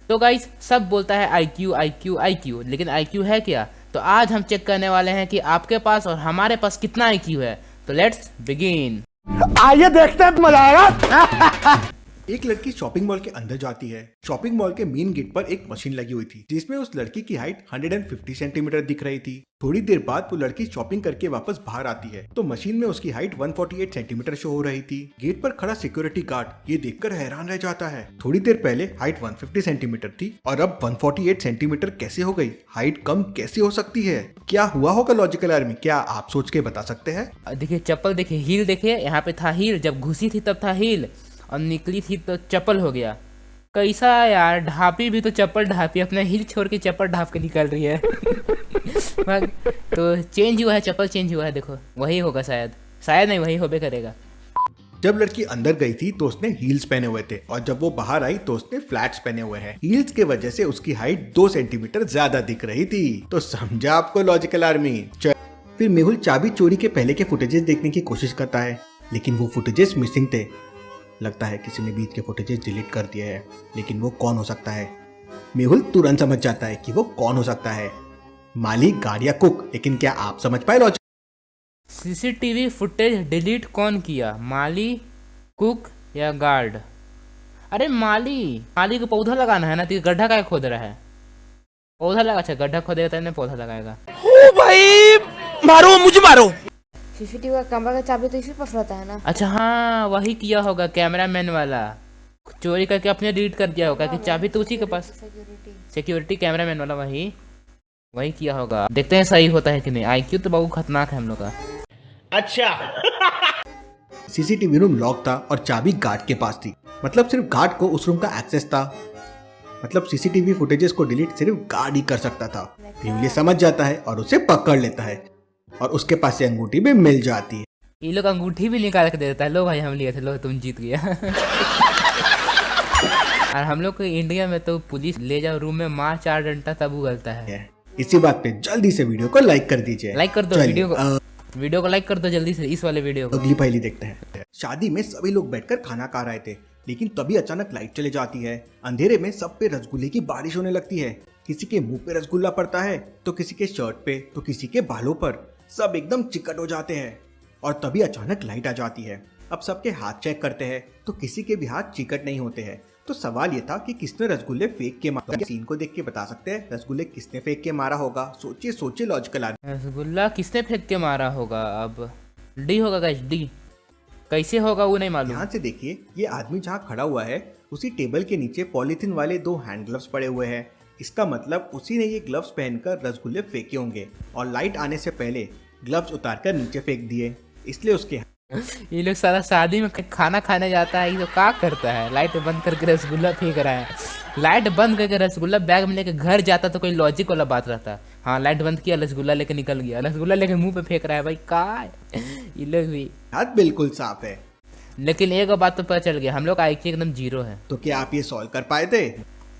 तो गाइस सब बोलता है IQ IQ IQ, लेकिन IQ है क्या? तो आज हम चेक करने वाले हैं कि आपके पास और हमारे पास कितना IQ है। तो लेट्स बिगिन। आइए देखते हैं, मजा आएगा। एक लड़की शॉपिंग मॉल के अंदर जाती है। शॉपिंग मॉल के मेन गेट पर एक मशीन लगी हुई थी जिसमें उस लड़की की हाइट 150 सेंटीमीटर दिख रही थी। थोड़ी देर बाद वो लड़की शॉपिंग करके वापस बाहर आती है तो मशीन में उसकी हाइट 148 सेंटीमीटर शो हो रही थी। गेट पर खड़ा सिक्योरिटी गार्ड ये देखकर हैरान रह जाता है। थोड़ी देर पहले हाइट 150 सेंटीमीटर थी और अब 148 सेंटीमीटर कैसे हो गई? हाइट कम कैसे हो सकती है? क्या हुआ होगा लॉजिकल आर्मी? क्या आप सोच के बता सकते हैं? देखिए चप्पल, देखिए हील, देखिए यहाँ पे था हील, जब घुसी थी तब था हील और निकली थी तो चप्पल हो गया। कैसा यार, ढापी भी तो चप्पल ढापी, अपना हील छोड़ के चप्पल ढाप के निकल रही है। तो चेंज हुआ है, चप्पल चेंज हुआ है, देखो वही होगा शायद, शायद नहीं वही होबे करेगा। जब लड़की अंदर गई थी तो उसने हील्स पहने हुए थे और जब वो बाहर आई तो उसने फ्लैट्स पहने हुए हैं। हील्स के वजह से उसकी हाइट 2 सेंटीमीटर ज्यादा दिख रही थी। तो समझा आपको लॉजिकल आर्मी? फिर मेहुल चाबी चोरी के पहले के फुटेजेस देखने की कोशिश करता है लेकिन वो फुटेजेस मिसिंग थे। लगता है किसी ने बीच के फुटेजेस डिलीट कर दिए हैं, लेकिन वो कौन हो सकता है? मेहुल तुरंत समझ जाता है कि वो कौन हो सकता है, माली, गार्ड या कुक। लेकिन क्या आप समझ पाए लॉजिक? CCTV फुटेज डिलीट कौन किया, माली, कुक या गार्ड? अरे माली को पौधा लगाना है ना, तो गड्ढा का खोद रहा है? पौधा लगा, अच्छा गड्ढा खोदेगा तब पौधा लगाएगा। ओ भाई, मारो मुझे मारो। सीसीटीवी का कैमरा का चाबी तो इसी पास रहता है ना। अच्छा हाँ, वही किया होगा कैमरामैन वाला, चोरी करके अपने डिलीट कर दिया होगा कि चाबी तो उसी के पास। सिक्योरिटी कैमरामैन वाला वही किया होगा। देखते हैं सही होता है कि नहीं। IQ तो बहुत खतरनाक है हम लोग का। अच्छा। सीसीटीवी रूम लॉक था और चाबी गार्ड के पास थी, मतलब सिर्फ गार्ड को उस रूम का एक्सेस था। मतलब सीसीटीवी फुटेजेस को डिलीट सिर्फ गार्ड ही कर सकता था। ये समझ जाता है और उसे पकड़ लेता है और उसके पास से अंगूठी भी मिल जाती है। ये लोग अंगूठी भी निकाल के दे देता है, लो भाई हम लिए थे, लो तुम जीत गया। और हम लोग को इंडिया में तो पुलिस ले जाओ रूम में, मार 4 डंडा तब उगलता है। इसी बात पे जल्दी से वीडियो को लाइक कर दीजिए। लाइक कर दो वीडियो को लाइक कर दो जल्दी से, इस वाले वीडियो को। अगली पहेली देखते हैं। शादी में सभी लोग बैठकर खाना खा रहे थे लेकिन तभी अचानक लाइट चली जाती है। अंधेरे में सब पे रसगुल्ले की बारिश होने लगती है। किसी के मुंह पे रसगुल्ला पड़ता है तो किसी के शर्ट पे तो किसी के बालों पर। सब एकदम चिकट हो जाते हैं और तभी अचानक लाइट आ जाती है। अब सबके हाथ चेक करते हैं तो किसी के भी हाथ चिकट नहीं होते हैं। तो सवाल ये था कि किसने रसगुल्ले फेंक के मारा। सीन को देख के बता सकते हैं रसगुल्ले किसने फेंक के मारा होगा? सोचिए सोचिए लॉजिकल आर्मी। रसगुल्ला किसने फेंक के मारा होगा? अब डी होगा गाइस, डी। कैसे होगा वो नहीं मालूम। यहाँ से देखिए, ये आदमी जहाँ खड़ा हुआ है उसी टेबल के नीचे पॉलीथीन वाले 2 हैंड ग्लव्स पड़े हुए हैं। इसका मतलब उसी ने ये ग्लव्स पहनकर रसगुल्ले फेंके होंगे और लाइट आने से पहले ग्लव्स उतारकर नीचे फेंक दिए, इसलिए उसके ये लोग सारा शादी में खाना खाने जाता है, ये तो क्या करता है? लाइट बंद करके रसगुल्ला फेंक रहा है। लाइट बंद करके रसगुल्ला बैग में लेके घर जाता तो कोई लॉजिक वाला बात रहता। हाँ लाइट बंद किया, रसगुल्ला लेके निकल गया, रसगुल्ला लेके मुंह पे फेंक रहा है। भाई का ये लोग भी हाथ बिल्कुल साफ है। लेकिन एक बात तो पता चल गया, हम लोग IQ एकदम 0 है। तो क्या आप ये सॉल्व कर पाए थे?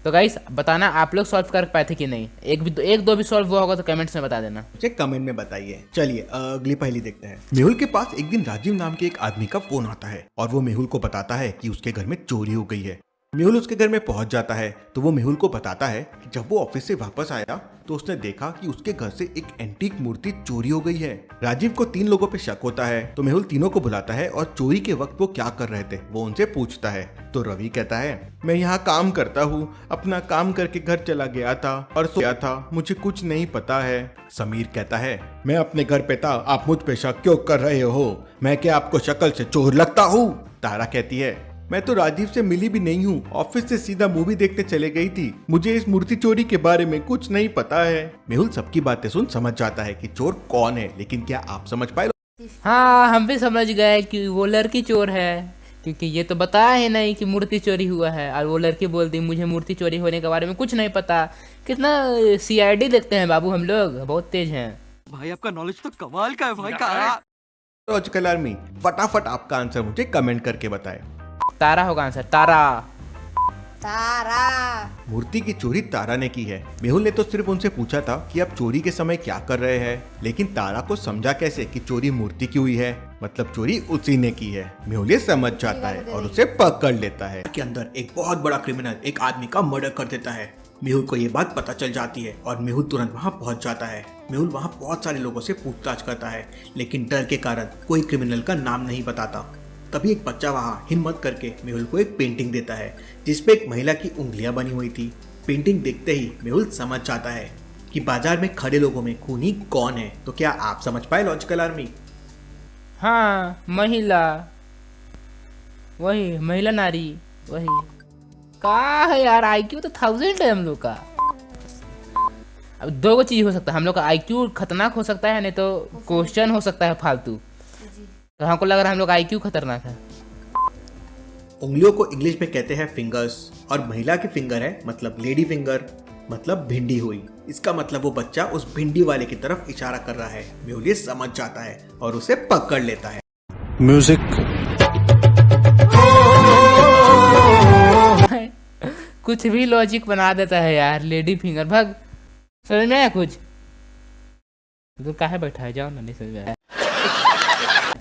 तो गाइस बताना आप लोग सॉल्व कर पाए थे कि नहीं। एक दो भी सॉल्व हुआ होगा तो कमेंट्स में बता देना, मुझे कमेंट में बताइए। चलिए अगली पहेली देखते हैं। मेहुल के पास एक दिन राजीव नाम के एक आदमी का फोन आता है और वो मेहुल को बताता है कि उसके घर में चोरी हो गई है। मेहुल उसके घर में पहुंच जाता है तो वो मेहुल को बताता है कि जब वो ऑफिस से वापस आया तो उसने देखा कि उसके घर से एक एंटीक मूर्ति चोरी हो गई है। राजीव को 3 लोगों पे शक होता है तो मेहुल तीनों को बुलाता है और चोरी के वक्त वो क्या कर रहे थे वो उनसे पूछता है। तो रवि कहता है, मैं यहाँ काम करता हूँ, अपना काम करके घर चला गया था और सो गया था, मुझे कुछ नहीं पता है। समीर कहता है, मैं अपने घर पे था, आप मुझ पे शक क्यों कर रहे हो? मैं क्या आपको शक्ल से चोर लगता हूँ? तारा कहती है, मैं तो राजीव से मिली भी नहीं हूँ, ऑफिस से सीधा मूवी देखने चले गई थी, मुझे इस मूर्ति चोरी के बारे में कुछ नहीं पता है। मेहुल सबकी बातें सुन समझ जाता है कि चोर कौन है, लेकिन क्या आप समझ पाए? हाँ हम भी समझ गए कि वो लड़की चोर है, क्योंकि ये तो बताया ही नहीं कि मूर्ति चोरी हुआ है और वो लड़की बोलती मुझे मूर्ति चोरी होने के बारे में कुछ नहीं पता। कितना CID देखते हैं बाबू, हम लोग बहुत तेज हैं। भाई आपका नॉलेज तो कमाल का है भाई का। लॉजिकल आर्मी फटाफट आपका आंसर मुझे कमेंट करके बताए। तारा होगा आंसर, तारा। तारा। मूर्ति की चोरी तारा ने की है। मेहुल ने तो सिर्फ उनसे पूछा था कि आप चोरी के समय क्या कर रहे हैं, लेकिन तारा को समझा कैसे कि चोरी मूर्ति की हुई है, मतलब चोरी उसी ने की है। मेहुल ये समझ जाता है और उसे पकड़ लेता है। के अंदर एक बहुत बड़ा क्रिमिनल एक आदमी का मर्डर कर देता है। मेहुल को ये बात पता चल जाती है और मेहुल तुरंत वहाँ पहुँच जाता है। मेहुल वहाँ बहुत सारे लोगों से पूछताछ करता है, लेकिन डर के कारण कोई क्रिमिनल का नाम नहीं बताता। तभी एक बच्चा वहाँ हिम्मत करके मेहुल को एक पेंटिंग देता है जिसपे एक महिला की उंगलियां बनी हुई थी। पेंटिंग देखते ही मेहुल समझ जाता है कि बाजार में खड़े लोगों में खूनी कौन है। तो क्या आप समझ पाए लॉजिकल आर्मी? हाँ, महिला, वही महिला नारी, वही का है यार। IQ तो 1000 है हम लोग का। अब दो को चीज हो सकता है, हम लोग का IQ खतरनाक हो सकता है, नहीं तो क्वेश्चन हो सकता है फालतू। तो हमको लग रहा है हम लोग का IQ खतरनाक है। उंगलियों को इंग्लिश में कहते हैं फिंगर्स, और महिला की फिंगर है मतलब लेडी फिंगर, मतलब भिंडी हुई। इसका मतलब वो बच्चा उस भिंडी वाले की तरफ इशारा कर रहा है। मेहुल ये समझ जाता है और उसे पकड़ लेता है। म्यूजिक। कुछ भी लॉजिक बना देता है यार, लेडी फिंगर। भाग, समझ में आया कुछ? तो काहे बैठा है, जाओ ना, नहीं समझ में आया।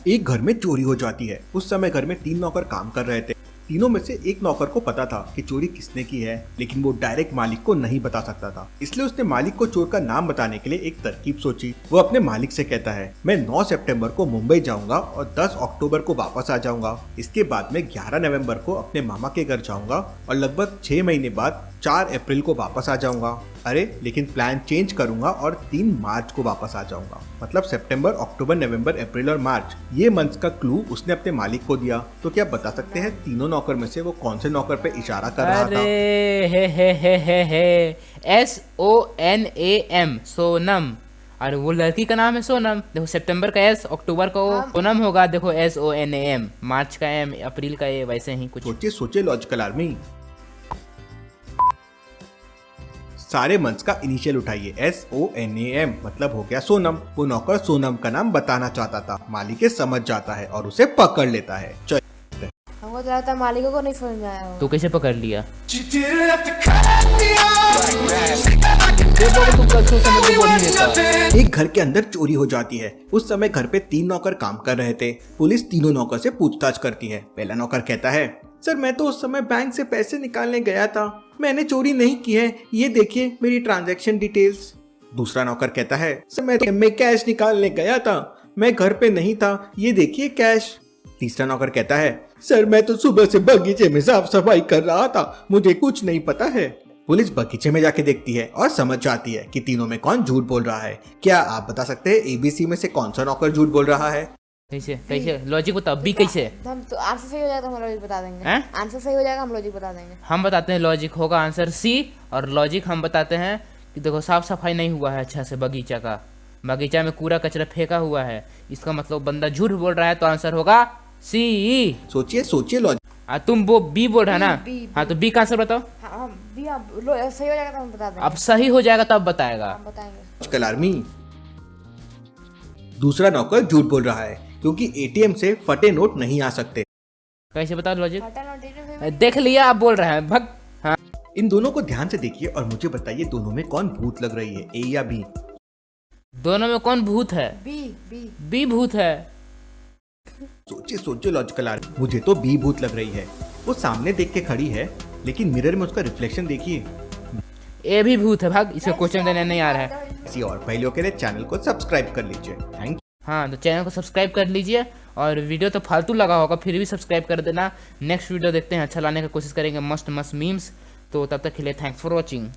एक घर में चोरी हो जाती है। उस समय घर में 3 नौकर काम कर रहे थे। तीनों में से एक नौकर को पता था कि चोरी किसने की है, लेकिन वो डायरेक्ट मालिक को नहीं बता सकता था। इसलिए उसने मालिक को चोर का नाम बताने के लिए एक तरकीब सोची। वो अपने मालिक से कहता है, मैं 9 सितंबर को मुंबई जाऊंगा और 10 अक्टूबर को वापस आ जाऊंगा। इसके बाद मैं 11 नवंबर को अपने मामा के घर जाऊंगा और लगभग 6 महीने बाद 4 अप्रैल को वापस आ जाऊंगा। अरे लेकिन प्लान चेंज करूंगा और 3 मार्च को वापस आ जाऊंगा। मतलब सितंबर, अक्टूबर, नवंबर, अप्रैल और मार्च, ये मंथ्स का क्लू उसने अपने मालिक को दिया। तो क्या बता सकते हैं तीनों नौकर में से वो कौन से नौकर पे इशारा कर रहा था? अरे हे SONAM, सोनम। और वो लड़की का नाम है सोनम। देखो सितंबर का S, अक्टूबर का O, सोनम होगा। देखो SONAM, मार्च का M, अप्रैल का A, वैसे ही कुछ। सोचिए सोचिए लॉजिकल आर्मी। सारे मंथ्स का इनिशियल उठाइए, SONAM, मतलब हो गया सोनम। वो नौकर सोनम का नाम बताना चाहता था। मालिक समझ जाता है और उसे पकड़ लेता है। हमको तो लगता है मालिकों को नहीं समझ में आया होगा। तो कैसे पकड़ लिया? एक घर के अंदर चोरी हो जाती है। उस समय घर पे 3 नौकर काम कर रहे थे। पुलिस तीनों नौकर से पूछताछ करती है। पहला नौकर कहता है, सर मैं तो उस समय बैंक से पैसे निकालने गया था, मैंने चोरी नहीं की है, ये देखिए मेरी ट्रांजैक्शन डिटेल्स। दूसरा नौकर कहता है, सर मैं कैश निकालने गया था, मैं घर पे नहीं था, ये देखिए कैश। तीसरा नौकर कहता है, सर मैं तो सुबह से बगीचे में साफ सफाई कर रहा था, मुझे कुछ नहीं पता है। पुलिस बगीचे में जाके देखती है और समझ जाती है कि तीनों में कौन झूठ बोल रहा है। क्या आप बता सकते हैं ABC में से कौन सा नौकर झूठ बोल रहा है? कैसे कैसे लॉजिक बताओ, बी कैसे? हम तो आंसर सही हो जाएगा तो हम लॉजिक बता देंगे। हैं? आंसर सही हो जाएगा हम लॉजिक बता देंगे। हम बताते हैं लॉजिक होगा आंसर C, और लॉजिक हम बताते हैं कि देखो साफ सफाई नहीं हुआ है अच्छा से बगीचा का, बगीचा में कूड़ा कचरा फेंका हुआ है, इसका मतलब बंदा झूठ बोल रहा है, तो आंसर होगा C। सोचिए सोचिए लॉजिक। तुम वो B बोल रहा है ना? B, हाँ तो B का आंसर बताओ। हाँ भी सही हो जाएगा तो हम बता देंगे। अब सही हो जाएगा तब बताएगा। हम बताएंगे। Logical army. दूसरा नौकर झूठ बोल रहा है क्योंकि ATM से फटे नोट नहीं आ सकते। कैसे बताओ लॉजिक? फटा नोट देख लिया, आप बोल रहे हैं भग। हाँ इन दोनों को ध्यान से देखिए और मुझे बताइए दोनों में कौन भूत लग रही है, A या B? दोनों में कौन भूत है? B भूत है। सोचिए सोचिए लॉजिकल आर्मी। मुझे तो B भूत लग रही है। वो सामने देख के खड़ी है लेकिन मिरर में उसका रिफ्लेक्शन देखिए। A भी भूत है। भाग, इसका क्वेश्चन देने नहीं आ रहा है। ऐसी और पहलियों के लिए चैनल को सब्सक्राइब कर लीजिए। Thank you. हाँ तो चैनल को सब्सक्राइब कर लीजिए, और वीडियो तो फालतू लगा होगा फिर भी सब्सक्राइब कर देना। नेक्स्ट वीडियो देखते हैं, अच्छा लाने की कोशिश करेंगे, मस्त मस्त मीम्स। तो तब तक के लिए थैंक्स फॉर वॉचिंग।